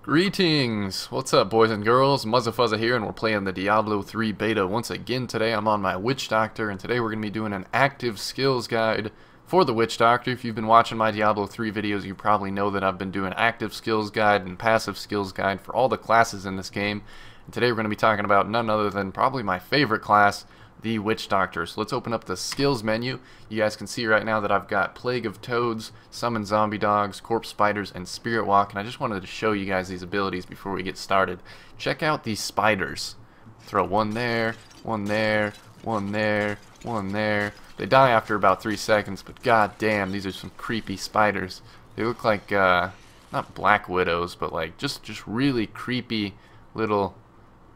Greetings! What's up, boys and girls? Muzzafuzza here, and we're playing the Diablo 3 beta once again today. I'm on my Witch Doctor, and today we're going to be doing an active skills guide for the Witch Doctor. If you've been watching my Diablo 3 videos, you probably know that I've been doing active skills guide and passive skills guide for all the classes in this game. And today we're going to be talking about none other than probably my favorite class, the Witch Doctor. So let's open up the skills menu. You guys can see right now that I've got Plague of Toads, Summon Zombie Dogs, Corpse Spiders, and Spirit Walk, and I just wanted to show you guys these abilities before we get started. Check out these spiders. Throw one there, one there, one there, one there. They die after about 3 seconds, but god damn, these are some creepy spiders. They look like, not black widows, but like just really creepy little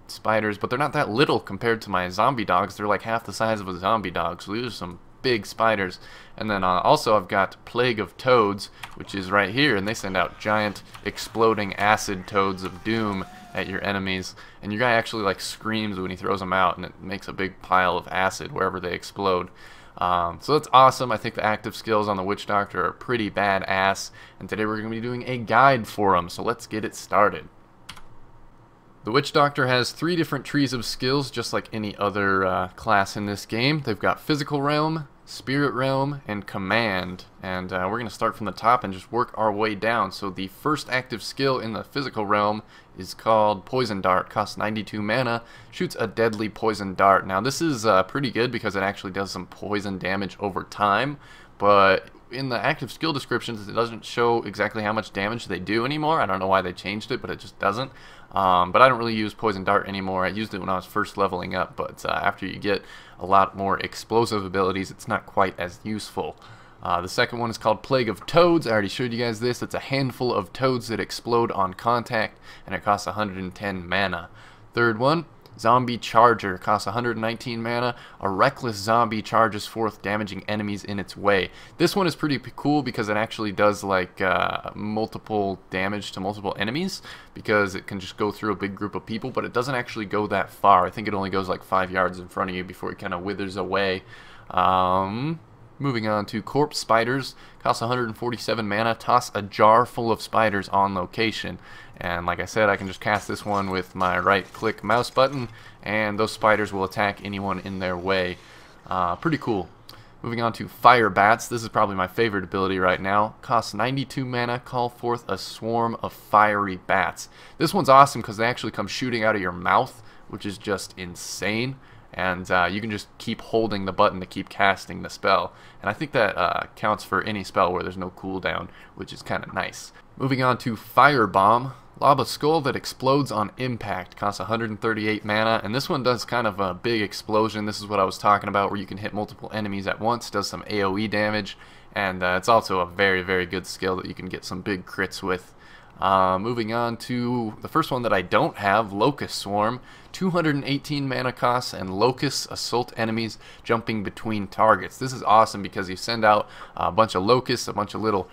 spiders, but they're not that little compared to my zombie dogs. They're like half the size of a zombie dog, so these are some big spiders. And then also I've got Plague of Toads, which is right here, and they send out giant exploding acid toads of doom at your enemies, and your guy actually like screams when he throws them out, and it makes a big pile of acid wherever they explode. So that's awesome. I think the active skills on the Witch Doctor are pretty badass, and today we're going to be doing a guide for them, so let's get it started. The Witch Doctor has 3 different trees of skills, just like any other class in this game. They've got Physical Realm, Spirit Realm, and Command. And we're going to start from the top and just work our way down. So the first active skill in the Physical Realm is called Poison Dart. Costs 92 mana, shoots a deadly poison dart. Now this is pretty good because it actually does some poison damage over time, but in the active skill descriptions it doesn't show exactly how much damage they do anymore. I don't know why they changed it, but it just doesn't. But I don't really use Poison Dart anymore. I used it when I was first leveling up, but after you get a lot more explosive abilities, it's not quite as useful. The second one is called Plague of Toads. I already showed you guys this. It's a handful of toads that explode on contact, and it costs 110 mana. Third one, Zombie Charger, costs 119 mana. A reckless zombie charges forth, damaging enemies in its way. This one is pretty cool because it actually does like multiple damage to multiple enemies, because it can just go through a big group of people, but it doesn't actually go that far. I think it only goes like 5 yards in front of you before it kind of withers away. Moving on to Corpse Spiders, costs 147 mana. Toss a jar full of spiders on location. And like I said, I can just cast this one with my right-click mouse button, and those spiders will attack anyone in their way. Pretty cool. Moving on to Fire Bats. This is probably my favorite ability right now. Costs 92 mana. Call forth a swarm of fiery bats. This one's awesome because they actually come shooting out of your mouth, which is just insane. And you can just keep holding the button to keep casting the spell. And I think that counts for any spell where there's no cooldown, which is kind of nice. Moving on to Fire Bomb. Lob a skull that explodes on impact. Costs 138 mana, and this one does kind of a big explosion. This is what I was talking about, where you can hit multiple enemies at once. Does some AoE damage, and it's also a very, very good skill that you can get some big crits with. Moving on to the first one that I don't have, Locust Swarm. 218 mana costs, and locusts assault enemies jumping between targets. This is awesome because you send out a bunch of locusts, a bunch of little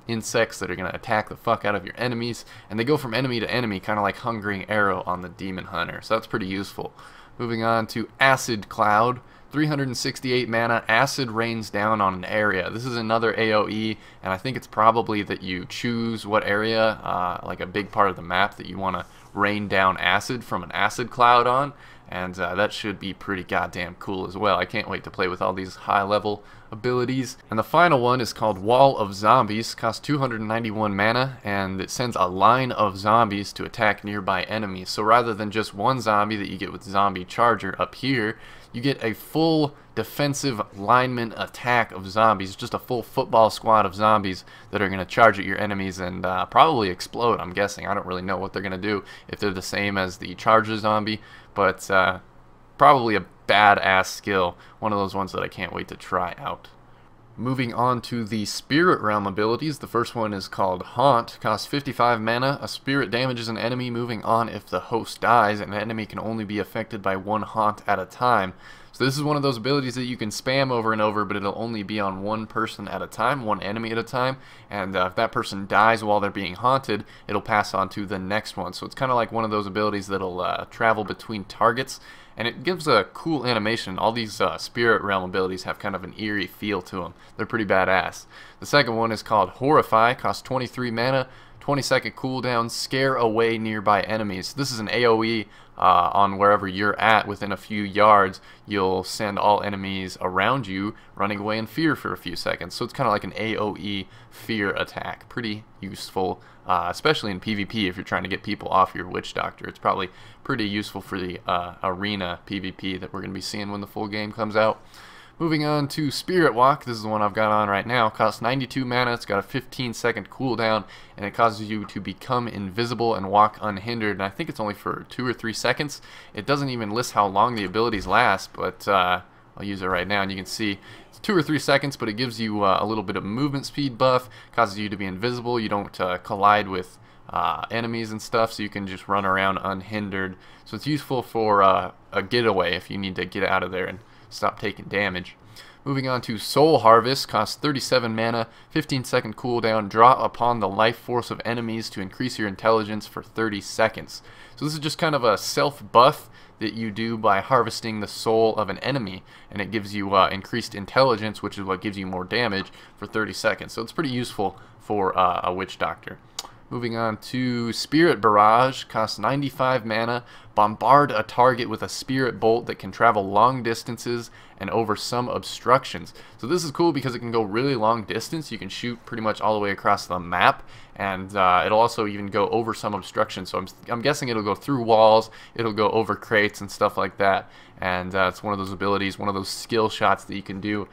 insects that are going to attack the fuck out of your enemies, and they go from enemy to enemy, kind of like Hungering Arrow on the Demon Hunter, so that's pretty useful. Moving on to Acid Cloud. 368 mana, acid rains down on an area. This is another AoE, and I think it's probably that you choose what area, like a big part of the map, that you want to rain down acid from an acid cloud on, and that should be pretty goddamn cool as well. I can't wait to play with all these high level abilities. And the final one is called Wall of Zombies. Costs 291 mana, and it sends a line of zombies to attack nearby enemies. So rather than just one zombie that you get with Zombie Charger up here, you get a full defensive lineman attack of zombies, just a full football squad of zombies that are going to charge at your enemies and probably explode, I'm guessing. I don't really know what they're going to do, if they're the same as the Charger zombie, but probably a badass skill, one of those ones that I can't wait to try out. Moving on to the Spirit Realm abilities, the first one is called Haunt. Costs 55 mana. A spirit damages an enemy moving on if the host dies, and an enemy can only be affected by one haunt at a time. So this is one of those abilities that you can spam over and over, but it'll only be on one person at a time, one enemy at a time, and if that person dies while they're being haunted, it'll pass on to the next one. So it's kind of like one of those abilities that'll travel between targets, and it gives a cool animation. All these Spirit Realm abilities have kind of an eerie feel to them. They're pretty badass. The second one is called Horrify. Costs 23 mana. 20-second cooldown, scare away nearby enemies. This is an AoE on wherever you're at within a few yards. You'll send all enemies around you running away in fear for a few seconds. So it's kind of like an AoE fear attack. Pretty useful, especially in PvP if you're trying to get people off your Witch Doctor. It's probably pretty useful for the arena PvP that we're going to be seeing when the full game comes out. Moving on to Spirit Walk, this is the one I've got on right now. Costs 92 mana, it's got a 15-second cooldown, and it causes you to become invisible and walk unhindered. And I think it's only for 2 or 3 seconds. It doesn't even list how long the abilities last, but I'll use it right now, and you can see it's 2 or 3 seconds, but it gives you a little bit of movement speed buff, causes you to be invisible. You don't collide with enemies and stuff, so you can just run around unhindered. So it's useful for a getaway if you need to get out of there and stop taking damage. Moving on to Soul Harvest, costs 37 mana, 15-second cooldown, draw upon the life force of enemies to increase your intelligence for 30 seconds. So this is just kind of a self-buff that you do by harvesting the soul of an enemy, and it gives you increased intelligence, which is what gives you more damage for 30 seconds. So it's pretty useful for a Witch Doctor. Moving on to Spirit Barrage, costs 95 mana, bombard a target with a spirit bolt that can travel long distances and over some obstructions. So this is cool because it can go really long distance. You can shoot pretty much all the way across the map, and it'll also even go over some obstructions. So I'm guessing it'll go through walls, it'll go over crates and stuff like that, and it's one of those abilities, one of those skill shots that you can do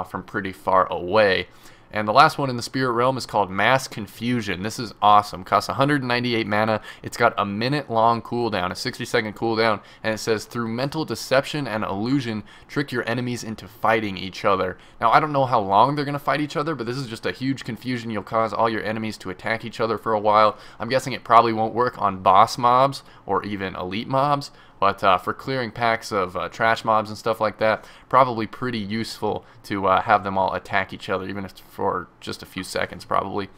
from pretty far away. And the last one in the Spirit Realm is called Mass Confusion. This is awesome. Costs 198 mana. It's got a minute-long cooldown, a 60-second cooldown, and it says, through mental deception and illusion, trick your enemies into fighting each other. Now, I don't know how long they're going to fight each other, but this is just a huge confusion. You'll cause all your enemies to attack each other for a while. I'm guessing it probably won't work on boss mobs or even elite mobs, but for clearing packs of trash mobs and stuff like that, probably pretty useful to have them all attack each other, even if for just a few seconds probably.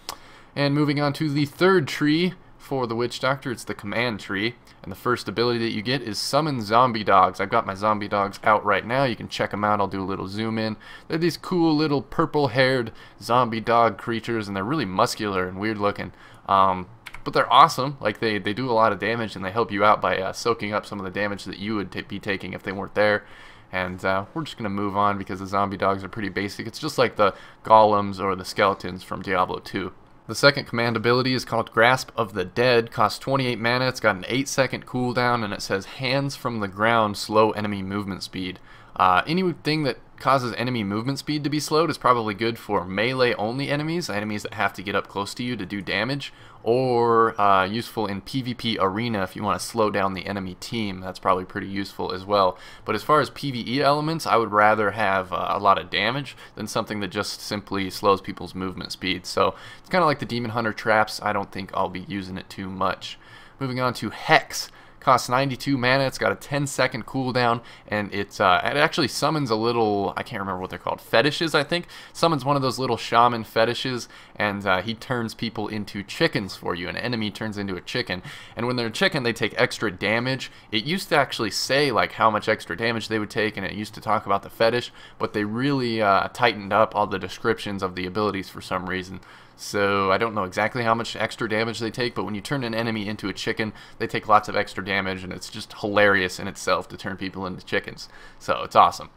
And moving on to the third tree for the Witch Doctor, it's the Command Tree. And the first ability that you get is Summon Zombie Dogs. I've got my Zombie Dogs out right now. You can check them out. I'll do a little zoom in. They're these cool little purple-haired zombie dog creatures, and they're really muscular and weird looking. But they're awesome. Like they do a lot of damage, and they help you out by soaking up some of the damage that you would be taking if they weren't there. And we're just going to move on because the zombie dogs are pretty basic. It's just like the golems or the skeletons from Diablo 2. The second command ability is called Grasp of the Dead, costs 28 mana, it's got an 8-second cooldown, and it says hands from the ground slow enemy movement speed. Anything that causes enemy movement speed to be slowed is probably good for melee only enemies that have to get up close to you to do damage, or useful in PvP arena if you want to slow down the enemy team. That's probably pretty useful as well. But as far as PvE elements, I would rather have a lot of damage than something that just simply slows people's movement speed. So it's kind of like the Demon Hunter traps. I don't think I'll be using it too much. Moving on to Hex. Costs 92 mana, it's got a 10-second cooldown, and it actually summons a little, I can't remember what they're called, fetishes I think. Summons one of those little shaman fetishes, and he turns people into chickens for you. An enemy turns into a chicken, and when they're a chicken they take extra damage. It used to actually say like how much extra damage they would take, and it used to talk about the fetish, but they really tightened up all the descriptions of the abilities for some reason. So I don't know exactly how much extra damage they take, but when you turn an enemy into a chicken, they take lots of extra damage, and it's just hilarious in itself to turn people into chickens. So it's awesome.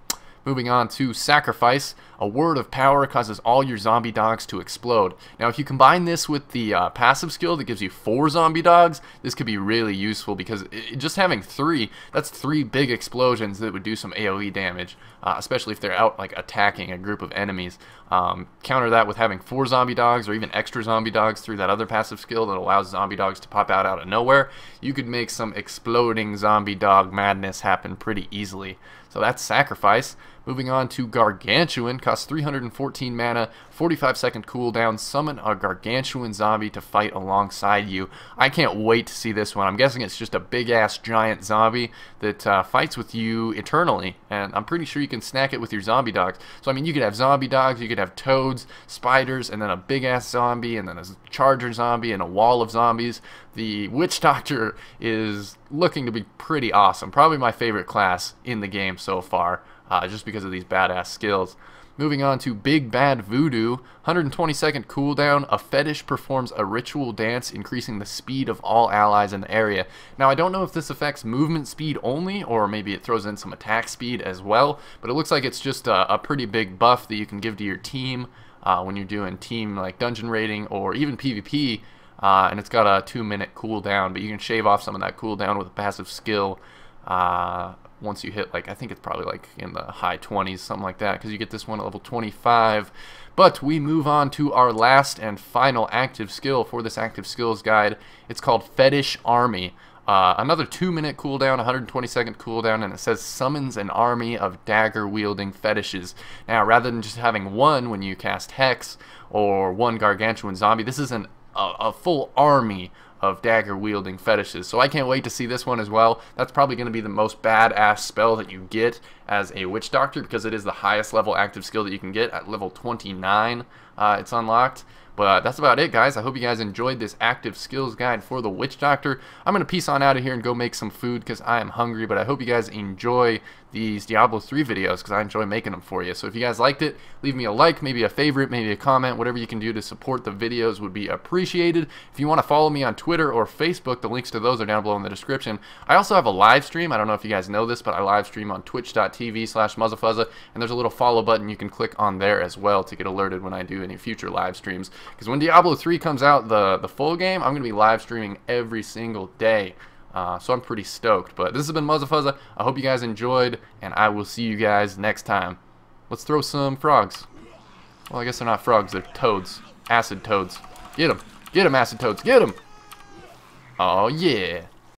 Moving on to Sacrifice. A word of power causes all your zombie dogs to explode. Now if you combine this with the passive skill that gives you 4 zombie dogs, this could be really useful because just having 3, that's 3 big explosions that would do some AoE damage, especially if they're out like attacking a group of enemies. Counter that with having 4 zombie dogs or even extra zombie dogs through that other passive skill that allows zombie dogs to pop out of nowhere. You could make some exploding zombie dog madness happen pretty easily. So that's Sacrifice. Moving on to Gargantuan, costs 314 mana, 45-second cooldown, summon a Gargantuan zombie to fight alongside you. I can't wait to see this one. I'm guessing it's just a big-ass giant zombie that fights with you eternally, and I'm pretty sure you can snack it with your zombie dogs. So I mean, you could have zombie dogs, you could have toads, spiders, and then a big-ass zombie, and then a charger zombie, and a wall of zombies. The Witch Doctor is looking to be pretty awesome. Probably my favorite class in the game so far, just because of these badass skills. Moving on to Big Bad Voodoo, 120-second cooldown. A fetish performs a ritual dance, increasing the speed of all allies in the area. Now, I don't know if this affects movement speed only, or maybe it throws in some attack speed as well, but it looks like it's just a pretty big buff that you can give to your team when you're doing team like dungeon raiding or even PvP, and it's got a 2-minute cooldown, but you can shave off some of that cooldown with a passive skill. Once you hit, like, I think it's probably like in the high 20s, something like that, because you get this one at level 25. But we move on to our last and final active skill for this active skills guide. It's called Fetish Army. Another 2-minute cooldown, 120-second cooldown, and it says summons an army of dagger-wielding fetishes. Now, rather than just having one when you cast Hex or one gargantuan zombie, this is a full army of dagger-wielding fetishes. So I can't wait to see this one as well. That's probably going to be the most badass spell that you get as a witch doctor, because it is the highest level active skill that you can get. At level 29 it's unlocked. But that's about it, guys. I hope you guys enjoyed this active skills guide for the witch doctor. I'm going to peace on out of here and go make some food because I am hungry, but I hope you guys enjoy these Diablo 3 videos because I enjoy making them for you. So if you guys liked it, leave me a like, maybe a favorite, maybe a comment. Whatever you can do to support the videos would be appreciated. If you want to follow me on Twitter or Facebook, the links to those are down below in the description. I also have a live stream. I don't know if you guys know this, but I live stream on twitch.tv/muzzafuzza, and there's a little follow button you can click on there as well to get alerted when I do any future live streams. Because when Diablo 3 comes out, the full game, I'm going to be live streaming every single day. So I'm pretty stoked. But this has been Muzzafuzza. I hope you guys enjoyed, and I will see you guys next time. Let's throw some frogs. Well, I guess they're not frogs. They're toads. Acid toads. Get them. Get them, acid toads. Get them. Oh, yeah.